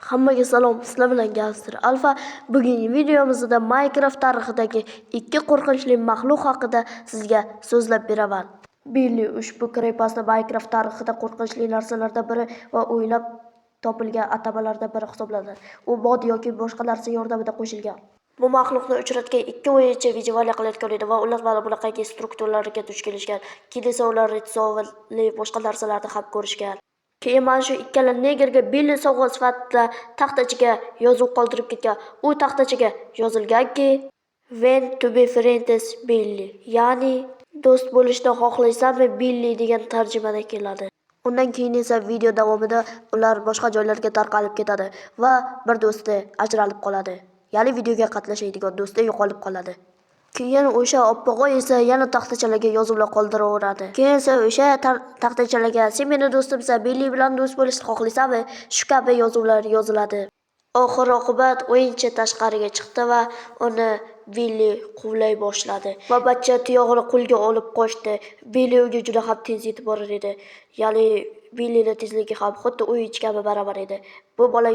Hammaga salom, sizlar bilan Gangster Alfa. Bugungi videomizda Minecraft tarixidagi ikki qo'rqinchli maxluq haqida sizga so'zlab beraman. Billy ushbu krepasni Minecraft tarixida qo'rqinchli narsalardan biri va o'ylab topilgan atamalardan biri hisoblanadi. U mod yoki boshqa narsa yordamida qo'shilgan. Bu maxluqni uchratgan ikki o'yinchi videolar qilayotgan edi va ular mana bunaqangi strukturlarga duch kelishgan. Keyin esa ular ritsovli boshqa narsalarni ham ko'rishgan. Keyin mana shu ikkala negerga Billy sovg'a sifatida taxtachiga yozuv qoldirib ketgan. U taxtachiga yozilganki, "When to be friends Billy", ya'ni do'st bo'lishni xohlaysanmi Billy degan tarjimada keladi. Undan keyin esa video davomida ular boshqa joylarga tarqalib ketadi va bir do'sti ajralib qoladi. Ya'ni videoga qatnashadigan do'sti yo'qolib qoladi. Keyin o'sha oppog'oy esa yana taxtachalarga yozuvlar qoldiraveradi. Keyin esa o'sha taxtachalarga "Sen meni do'stimsan, Billy bilan do'st bo'lishni xohlaysanmi?" shu kabi yozuvlar yoziladi. Oxir-oqibat o'yinchi tashqariga chiqdi va uni Billy quvlay boshladi. Va bachcha tuyog'ini qo'lga olib qochdi. Billy unga juda ham tez yetib borar edi. Ya'ni Billyning tezligi ham xuddi o'yinchi kabi baravar edi. Bu bola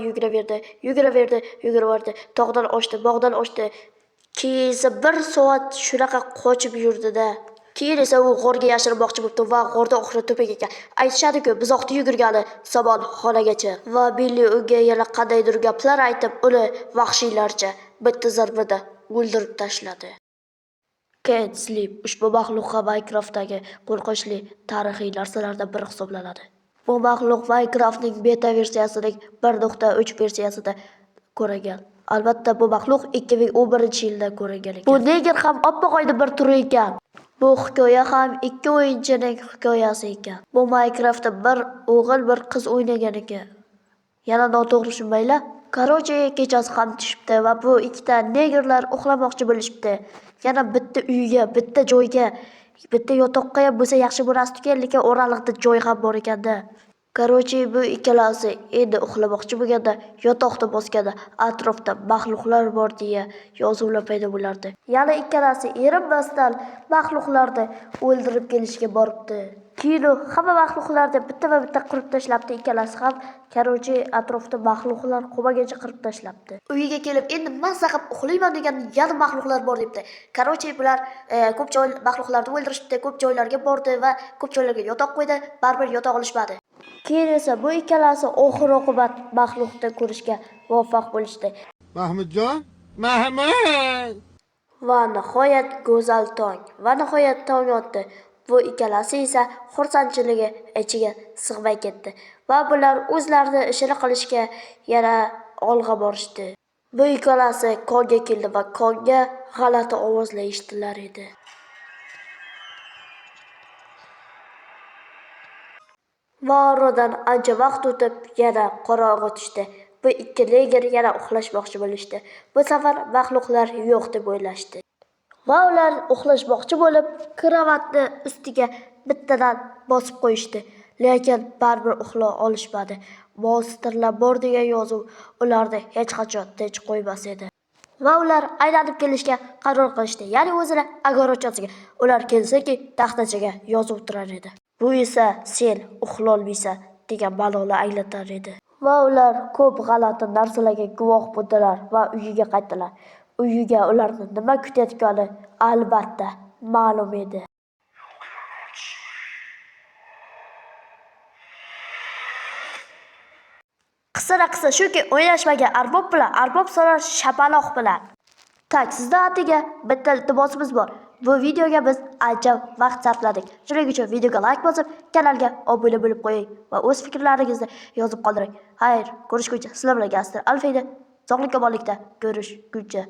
yuguraverdi. Tog'dan oshdi, bog'dan oshdi. Keyin esa 1 soat shunaqa qochib yurdi-da. Keyin esa u g'orga yashirmoqchi bo'ldi va g'orda oxiri to'pig ekan. Aytishadi-ku, buzoqni yugurgani somon xonagacha. Va Billy unga yana qandaydir gaplar aytib, uni vahshiylarcha bitta zarbada o'ldirib tashladi. Can't Sleep ushbu maxluq Minecraftdagi qo'rqinchli tarixiy narsalardan biri hisoblanadi. Bu maxluq Minecraftning beta versiyasining 1.3 versiyasida ko'rilgan. Albatta bu maxluq 2011-yilda ko'rilgan ekan. Bu neger ham oppoqoyda bir turi ekan. Bu hikoya ham ikki o'yinchining hikoyasi ekan. Bu Minecraftda bir o'g'il bir qiz o'ynagan ekan. Yana noto'g'ri tushunmanglar. Qaroche kechasi ham tushibdi va bu ikkita negerlar uxlamoqchi bo'lishibdi. Yana bitta uyga, bitta joyga, bitta yotoqqa ham bo'lsa yaxshi bo'lardi, lekin oralig'ida joy ham bor ekanda. Qaroche bu ikkalasi endi uxlamoqchi bo'lganda yotoqni bosganda atrofda maxluqlar bor deya yozuvlar paydo bo'lardi. Yana ikkalasi erinmasdan maxluqlarni o'ldirib kelishga boribdi. Keyin hamma maxluqlarni bitta va bitta qirib tashlabdi. Ikkalasi ham qaroche atrofda maxluqlar qolmaguncha qirib tashlabdi. Uyiga kelib endi mazza qilib uxlayman degan yana maxluqlar bor debdi. Qaroche bular ko'p joy maxluqlarni o'ldirishdi, ko'p joylarga bordi va ko'p joylarga yotoq qo'ydi, baribir yotoq olishmadi. Keyin esa bu ikkalasi oxir-oqibat maxluqni ko'rishga muvaffaq bo'lishdi. Mahmudjon, Mahmud! Va nihoyat go'zal tong. Va nihoyat tong otdi. Bu ikkalasi esa xursandchiligi ichiga sig'may ketdi. Va bular o'zlarini ishini qilishga yana olg'a borishdi. Bu ikkalasi konga keldi va konga g'alati ovozlar eshitilar edi. Va oradan ancha vaqt o'tib yana qorong'i tushdi. Bu ikki neger yana uxlashmoqchi bo'lishdi. Bu safar maxluqlar yo'q deb o'ylashdi. Va ular uxlashmoqchi bo'lib, kravatni ustiga bittadan bosib qo'yishdi. Lekin baribir uxla olishmadi. Monsterlar bor degan yozuv ularni hech qachon tinch qo'ymas edi. Va ular aylanib kelishga qaror qilishdi. Ya'ni o'zilar agorochasiga. Ular kelsaki, taxtachaga yozuv turar edi. Bu esa sen uxlolmaysan degan ma'noni anglatar edi. Va ular ko'p g'alati narsalarga guvoh bo'ldilar va uyiga qaytdilar. Uyiga ularni nima kutayotgani albatta ma'lum edi. Qisqa shuki, o'ynashmagan arbob bilan arbob so'rar shapaloq bilan. Tak, sizda atiga bitta iltimosimiz bor. Bu videoga biz ancha vaqt sarfladik. Shuning uchun videoga like bosib, kanalga obuna bo'lib qo'ying va o'z fikrlaringizni yozib qoldiring. Xayr, ko'rishguncha sizlar bilan Gangster Alfa edi. Sog'lik omonlikda ko'rishguncha.